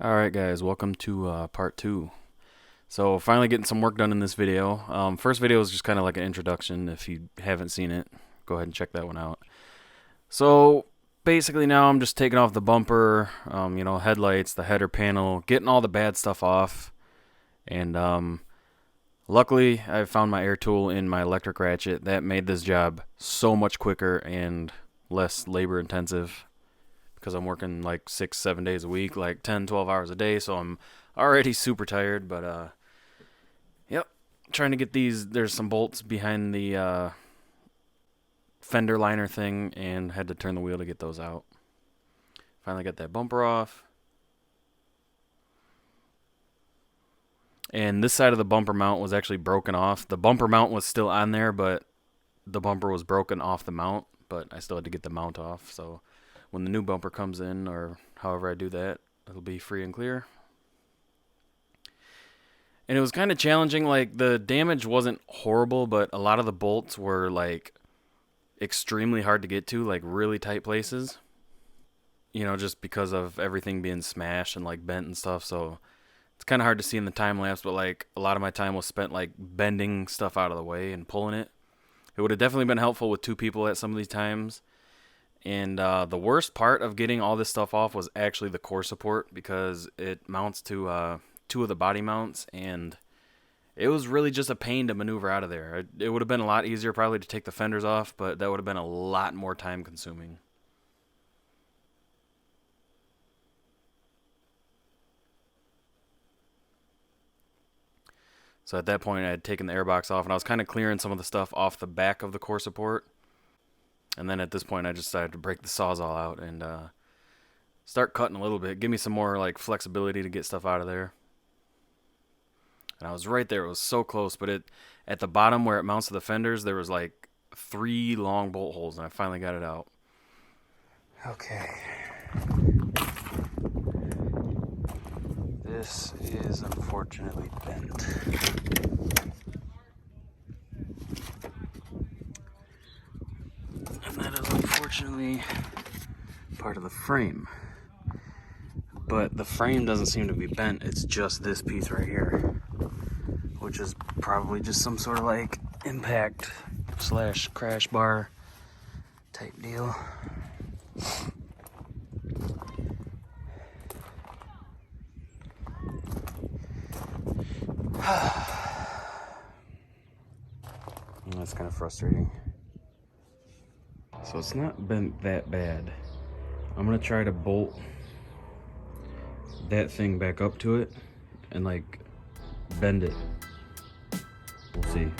Alright guys, welcome to part 2. So finally getting some work done in this video. First video was just kind of like an introduction. If you haven't seen it, go ahead and check that one out. So basically now I'm just taking off the bumper, headlights, the header panel, getting all the bad stuff off. And luckily I found my air tool in my electric ratchet. That made this job so much quicker and less labor intensive, because I'm working like 6-7 days a week, like 10-12 hours a day, so I'm already super tired. But yep, trying to get these. There's some bolts behind the fender liner thing, and had to turn the wheel to get those out. Finally got that bumper off, and this side of the bumper mount was actually broken off. The bumper mount was still on there, but the bumper was broken off the mount, but I still had to get the mount off. So when the new bumper comes in, or however I do that, it'll be free and clear. And it was kind of challenging. Like, the damage wasn't horrible, but a lot of the bolts were like extremely hard to get to, like really tight places, just because of everything being smashed and like bent and stuff. So it's kind of hard to see in the time lapse, but like a lot of my time was spent like bending stuff out of the way and pulling it. It would have definitely been helpful with two people at some of these times. And the worst part of getting all this stuff off was actually the core support, because it mounts to two of the body mounts, and it was really just a pain to maneuver out of there. It would have been a lot easier probably to take the fenders off, but that would have been a lot more time consuming. So at that point I had taken the airbox off, and I was kind of clearing some of the stuff off the back of the core support. And then at this point, I just decided to break the Sawzall out and start cutting a little bit. Give me some more like flexibility to get stuff out of there. And I was right there. It was so close. But at the bottom where it mounts to the fenders, there was like 3 long bolt holes, and I finally got it out. Okay. This is unfortunately bent. And that is unfortunately part of the frame. But the frame doesn't seem to be bent, it's just this piece right here, which is probably just some sort of like impact / crash bar type deal. That's kind of frustrating. So it's not bent that bad. I'm gonna try to bolt that thing back up to it and like bend it. We'll see.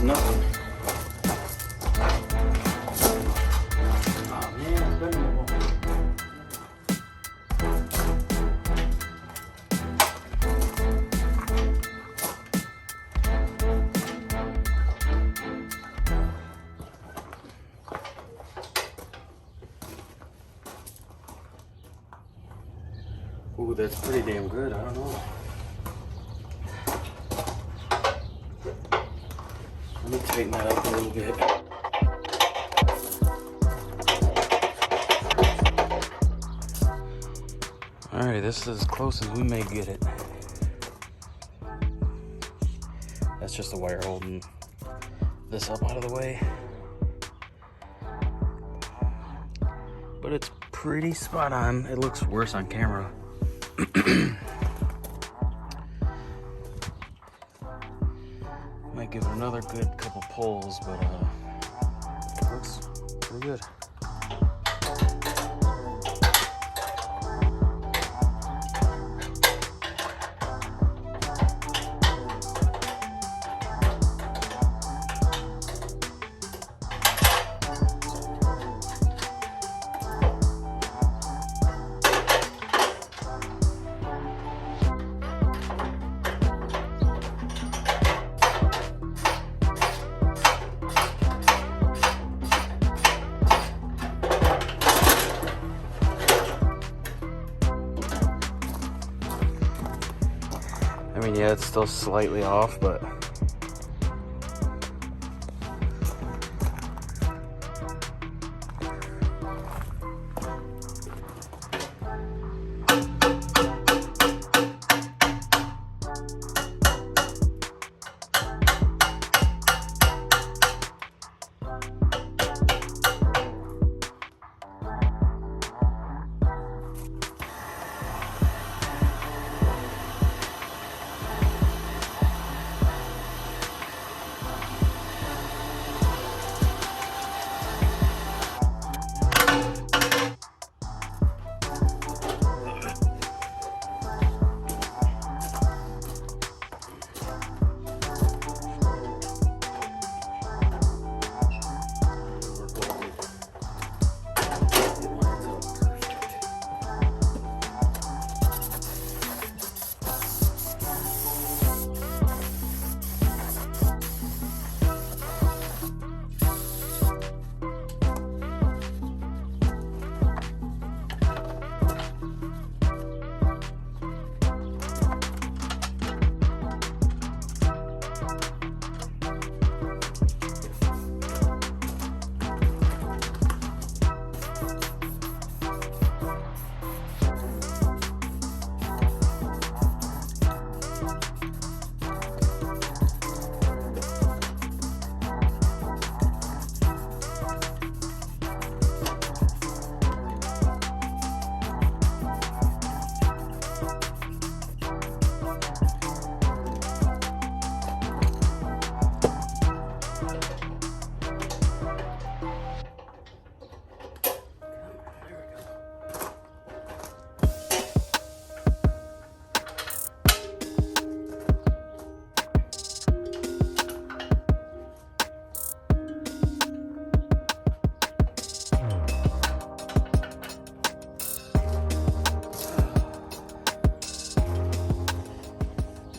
nothing. Oh man, it's been a while. Ooh, that's pretty damn good. I don't know. Let me tighten that up a little bit. Alright, this is as close as we may get it. That's just the wire holding this up out of the way. But it's pretty spot on. It looks worse on camera. Might give it another good couple pulls, but it looks pretty good. I mean, yeah, it's still slightly off, but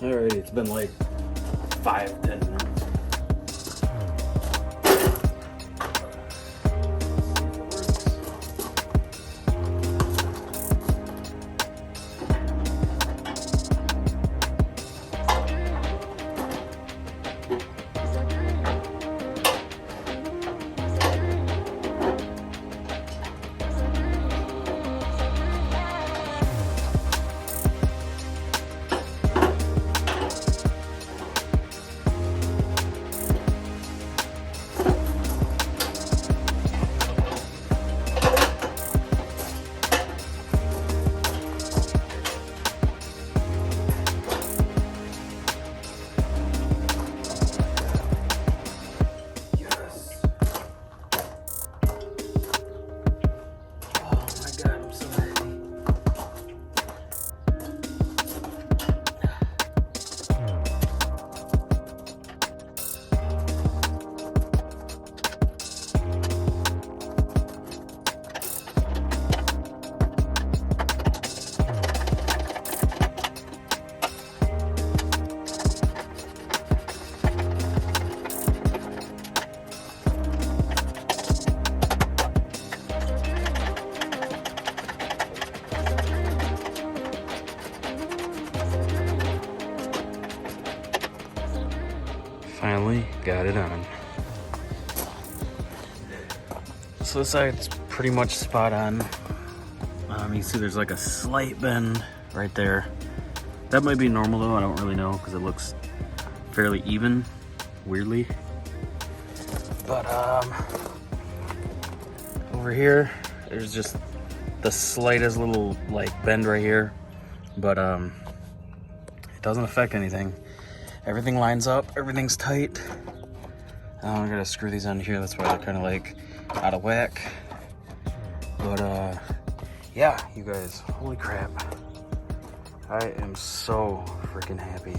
alright, it's been like 5-10 minutes. Finally got it on. So this side's pretty much spot on. You see there's like a slight bend right there. That might be normal though, I don't really know because it looks fairly even, weirdly. But over here, there's just the slightest little like bend right here, but it doesn't affect anything. Everything lines up, everything's tight. I'm gonna screw these on here, that's why they're kind of like out of whack. But yeah, you guys, holy crap. I am so freaking happy.